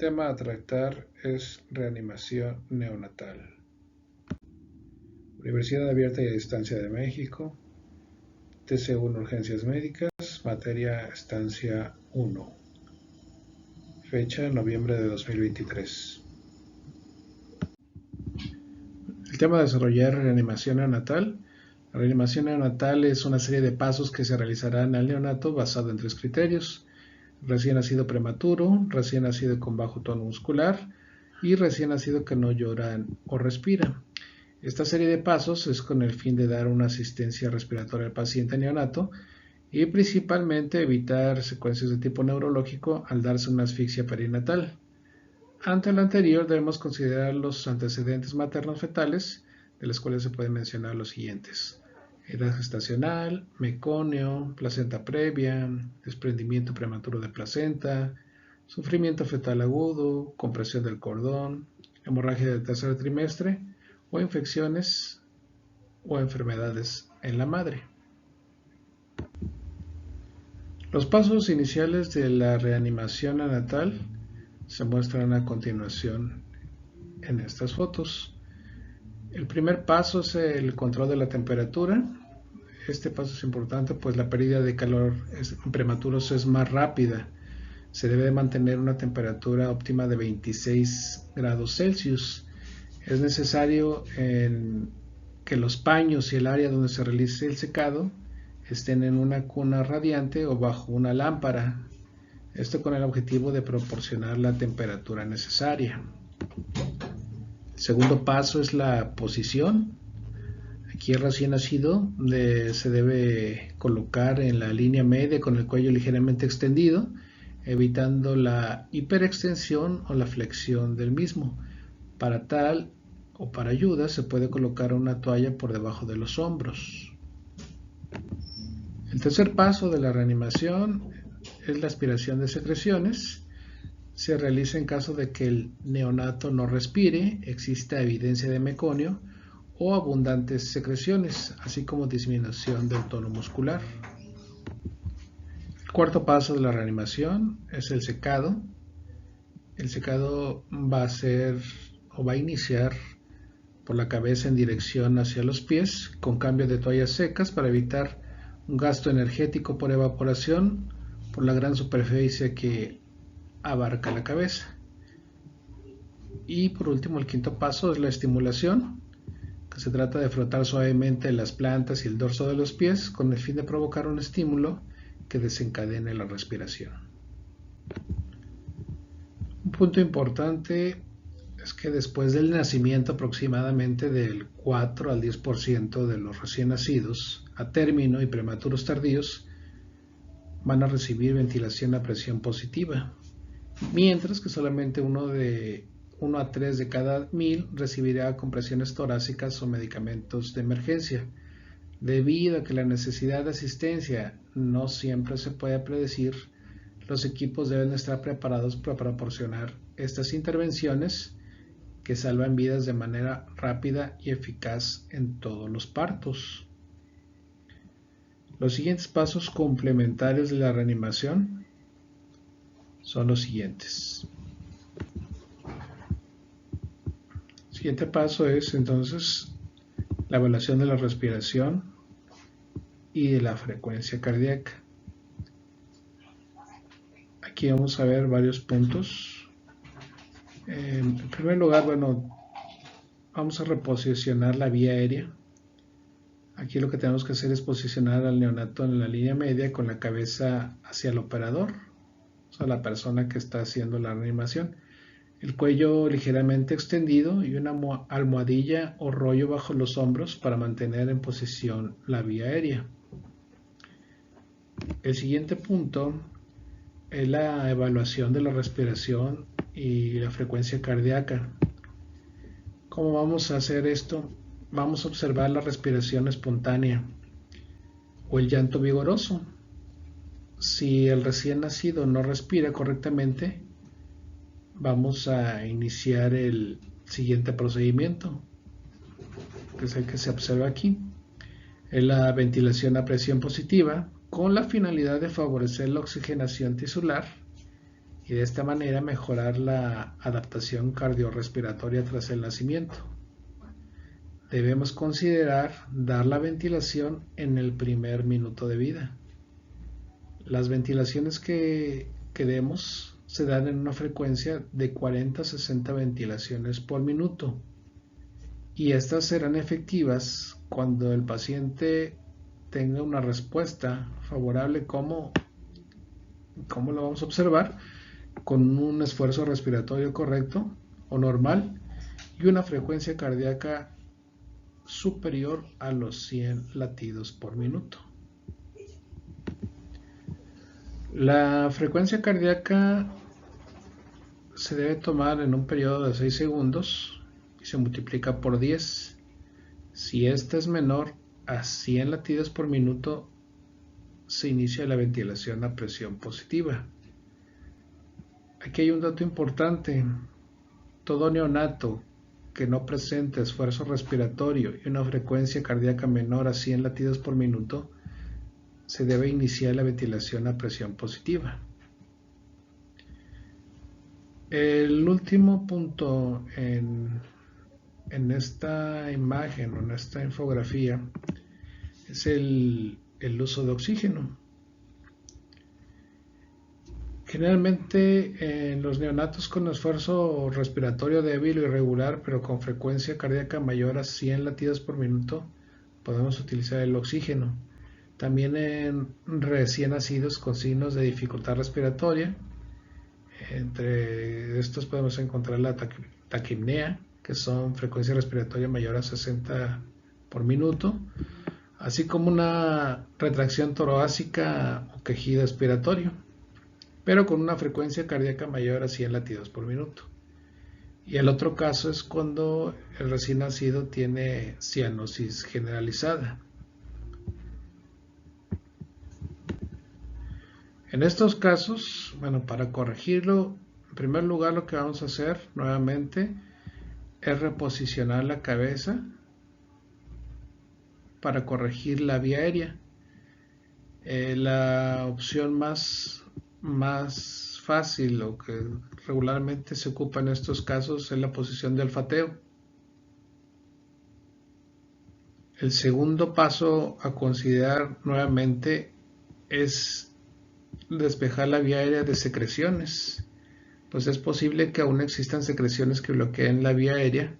tema a tratar es reanimación neonatal. Universidad Abierta y a Distancia de México, TC1 Urgencias Médicas, materia estancia 1, fecha noviembre de 2023. El tema de desarrollar reanimación neonatal. La reanimación neonatal es una serie de pasos que se realizarán al neonato basado en 3 criterios: recién nacido prematuro, recién nacido con bajo tono muscular y recién nacido que no llora o respira. Esta serie de pasos es con el fin de dar una asistencia respiratoria al paciente neonato y principalmente evitar secuencias de tipo neurológico al darse una asfixia perinatal. Ante lo anterior debemos considerar los antecedentes maternos fetales, de los cuales se pueden mencionar los siguientes: edad gestacional, meconio, placenta previa, desprendimiento prematuro de placenta, sufrimiento fetal agudo, compresión del cordón, hemorragia del tercer trimestre o infecciones o enfermedades en la madre. Los pasos iniciales de la reanimación neonatal se muestran a continuación en estas fotos. El primer paso es el control de la temperatura. Este paso es importante pues la pérdida de calor en prematuros es más rápida. Se debe mantener una temperatura óptima de 26 grados Celsius. Es necesario que los paños y el área donde se realice el secado estén en una cuna radiante o bajo una lámpara. Esto con el objetivo de proporcionar la temperatura necesaria. El segundo paso es la posición. Aquí el recién nacido se debe colocar en la línea media con el cuello ligeramente extendido, evitando la hiperextensión o la flexión del mismo. Para tal o para ayuda se puede colocar una toalla por debajo de los hombros. El tercer paso de la reanimación es la aspiración de secreciones. Se realiza en caso de que el neonato no respire, exista evidencia de meconio o abundantes secreciones, así como disminución del tono muscular. El cuarto paso de la reanimación es el secado. El secado va a iniciar por la cabeza en dirección hacia los pies, con cambio de toallas secas para evitar un gasto energético por evaporación por la gran superficie que abarca la cabeza. Y por último, el quinto paso es la estimulación, que se trata de frotar suavemente las plantas y el dorso de los pies con el fin de provocar un estímulo que desencadene la respiración. Un punto importante es que después del nacimiento aproximadamente del 4 al 10% de los recién nacidos a término y prematuros tardíos van a recibir ventilación a presión positiva, mientras que solamente 1 a 3 de cada 1000 recibirá compresiones torácicas o medicamentos de emergencia. Debido a que la necesidad de asistencia no siempre se puede predecir, los equipos deben estar preparados para proporcionar estas intervenciones que salvan vidas de manera rápida y eficaz en todos los partos. Los siguientes pasos complementarios de la reanimación son los siguientes. El siguiente paso es entonces la evaluación de la respiración y de la frecuencia cardíaca. Aquí vamos a ver varios puntos. En primer lugar, vamos a reposicionar la vía aérea. Aquí lo que tenemos que hacer es posicionar al neonato en la línea media con la cabeza hacia el operador, o sea, la persona que está haciendo la reanimación. El cuello ligeramente extendido y una almohadilla o rollo bajo los hombros para mantener en posición la vía aérea. El siguiente punto es la evaluación de la respiración y la frecuencia cardíaca. ¿Cómo vamos a hacer esto? Vamos a observar la respiración espontánea o el llanto vigoroso. Si el recién nacido no respira correctamente, vamos a iniciar el siguiente procedimiento, que es el que se observa aquí. Es la ventilación a presión positiva con la finalidad de favorecer la oxigenación tisular y de esta manera mejorar la adaptación cardiorrespiratoria tras el nacimiento. Debemos considerar dar la ventilación en el primer minuto de vida. Las ventilaciones que demos se dan en una frecuencia de 40 a 60 ventilaciones por minuto, y estas serán efectivas cuando el paciente tenga una respuesta favorable, como lo vamos a observar, con un esfuerzo respiratorio correcto o normal y una frecuencia cardíaca superior a los 100 latidos por minuto. La frecuencia cardíaca se debe tomar en un periodo de 6 segundos y se multiplica por 10. Si esta es menor a 100 latidos por minuto, se inicia la ventilación a presión positiva. Aquí hay un dato importante: todo neonato que no presente esfuerzo respiratorio y una frecuencia cardíaca menor a 100 latidos por minuto, se debe iniciar la ventilación a presión positiva. El último punto en esta imagen o en esta infografía es el uso de oxígeno. Generalmente en los neonatos con esfuerzo respiratorio débil o irregular, pero con frecuencia cardíaca mayor a 100 latidos por minuto, podemos utilizar el oxígeno. También en recién nacidos con signos de dificultad respiratoria. Entre estos podemos encontrar la taquipnea, que son frecuencia respiratoria mayor a 60 por minuto, así como una retracción torácica o quejido expiratorio, pero con una frecuencia cardíaca mayor a 100 latidos por minuto. Y el otro caso es cuando el recién nacido tiene cianosis generalizada. En estos casos, para corregirlo, en primer lugar lo que vamos a hacer nuevamente es reposicionar la cabeza para corregir la vía aérea. La opción más fácil o que regularmente se ocupa en estos casos es la posición de olfateo. El segundo paso a considerar nuevamente es despejar la vía aérea de secreciones, pues es posible que aún existan secreciones que bloqueen la vía aérea,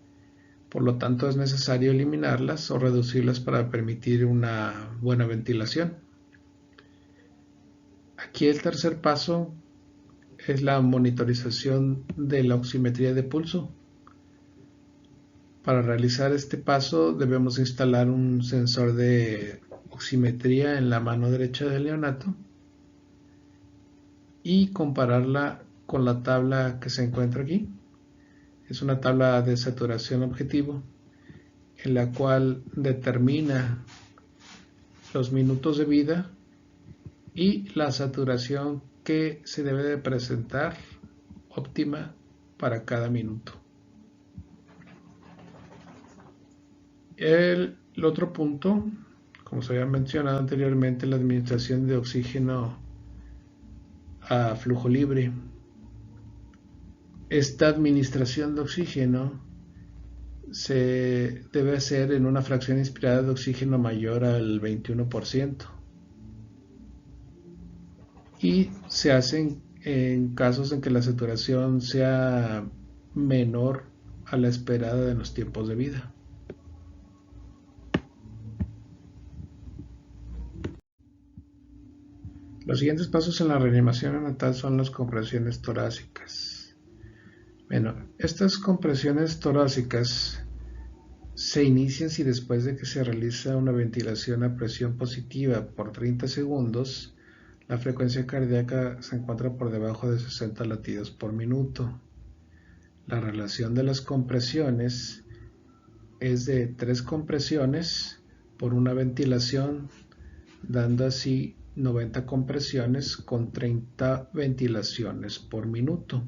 por lo tanto es necesario eliminarlas o reducirlas para permitir una buena ventilación. Aquí el tercer paso es la monitorización de la oximetría de pulso. Para realizar este paso debemos instalar un sensor de oximetría en la mano derecha del neonato y compararla con la tabla que se encuentra aquí. Es una tabla de saturación objetivo en la cual determina los minutos de vida y la saturación que se debe de presentar óptima para cada minuto. El otro punto, como se había mencionado anteriormente, la administración de oxígeno a flujo libre. Esta administración de oxígeno se debe hacer en una fracción inspirada de oxígeno mayor al 21% y se hacen en casos en que la saturación sea menor a la esperada de los tiempos de vida. Los siguientes pasos en la reanimación neonatal son las compresiones torácicas. Estas compresiones torácicas se inician si después de que se realiza una ventilación a presión positiva por 30 segundos, la frecuencia cardíaca se encuentra por debajo de 60 latidos por minuto. La relación de las compresiones es de 3 compresiones por una ventilación, dando así 90 compresiones con 30 ventilaciones por minuto.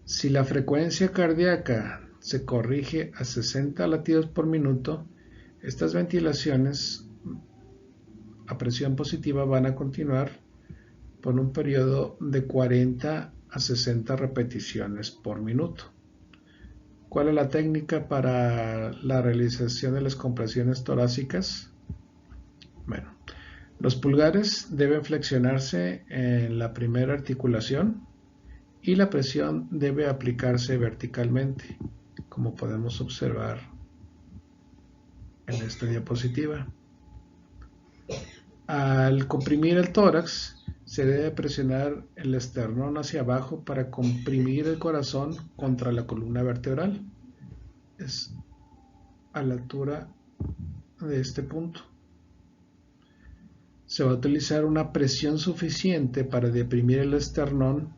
Si la frecuencia cardíaca se corrige a 60 latidos por minuto, estas ventilaciones a presión positiva van a continuar por un periodo de 40 a 60 repeticiones por minuto. ¿Cuál es la técnica para la realización de las compresiones torácicas? Bueno, los pulgares deben flexionarse en la primera articulación y la presión debe aplicarse verticalmente, como podemos observar en esta diapositiva. Al comprimir el tórax, se debe presionar el esternón hacia abajo para comprimir el corazón contra la columna vertebral. Es a la altura de este punto. Se va a utilizar una presión suficiente para deprimir el esternón,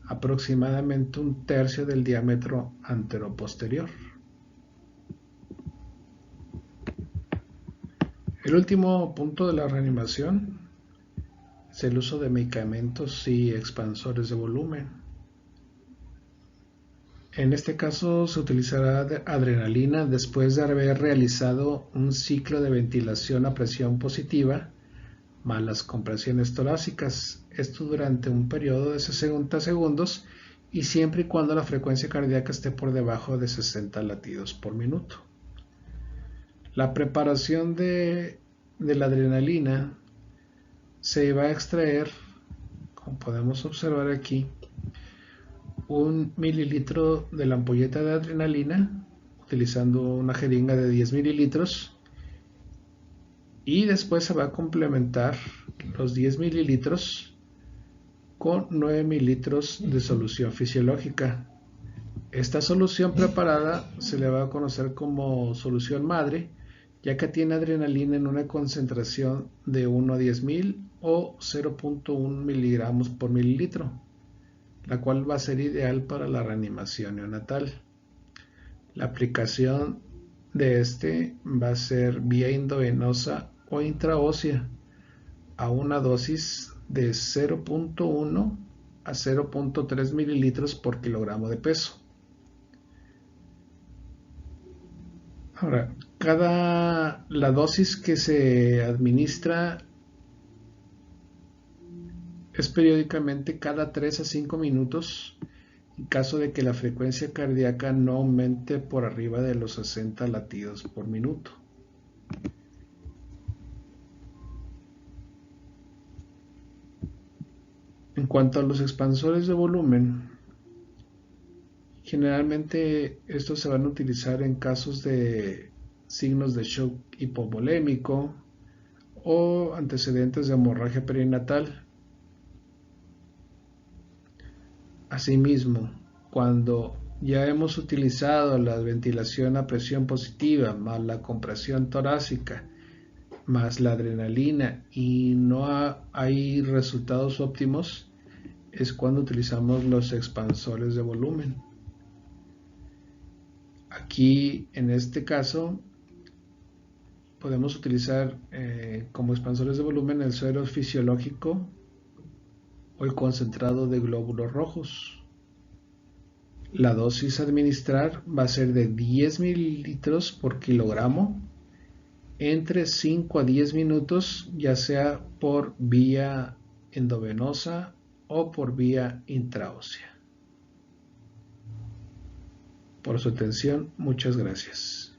aproximadamente 1/3 del diámetro anteroposterior. El último punto de la reanimación es el uso de medicamentos y expansores de volumen. En este caso se utilizará adrenalina después de haber realizado un ciclo de ventilación a presión positiva más las compresiones torácicas, esto durante un periodo de 60 segundos y siempre y cuando la frecuencia cardíaca esté por debajo de 60 latidos por minuto. La preparación de la adrenalina se va a extraer, como podemos observar aquí, 1 mililitro de la ampolleta de adrenalina utilizando una jeringa de 10 mililitros y después se va a complementar los 10 mililitros con 9 mililitros de solución fisiológica. Esta solución preparada se le va a conocer como solución madre, ya que tiene adrenalina en una concentración de 1 a 10.000 o 0.1 miligramos por mililitro, la cual va a ser ideal para la reanimación neonatal. La aplicación de este va a ser vía endovenosa o intraósea a una dosis de 0.1 a 0.3 mililitros por kilogramo de peso. Ahora, la dosis que se administra es periódicamente cada 3 a 5 minutos en caso de que la frecuencia cardíaca no aumente por arriba de los 60 latidos por minuto. En cuanto a los expansores de volumen, generalmente estos se van a utilizar en casos de signos de shock hipovolémico o antecedentes de hemorragia perinatal. Asimismo, cuando ya hemos utilizado la ventilación a presión positiva más la compresión torácica más la adrenalina y no hay resultados óptimos, es cuando utilizamos los expansores de volumen. Aquí, en este caso, podemos utilizar como expansores de volumen el suero fisiológico o el concentrado de glóbulos rojos. La dosis a administrar va a ser de 10 mililitros por kilogramo entre 5 a 10 minutos, ya sea por vía endovenosa o por vía intraósea. Por su atención, muchas gracias.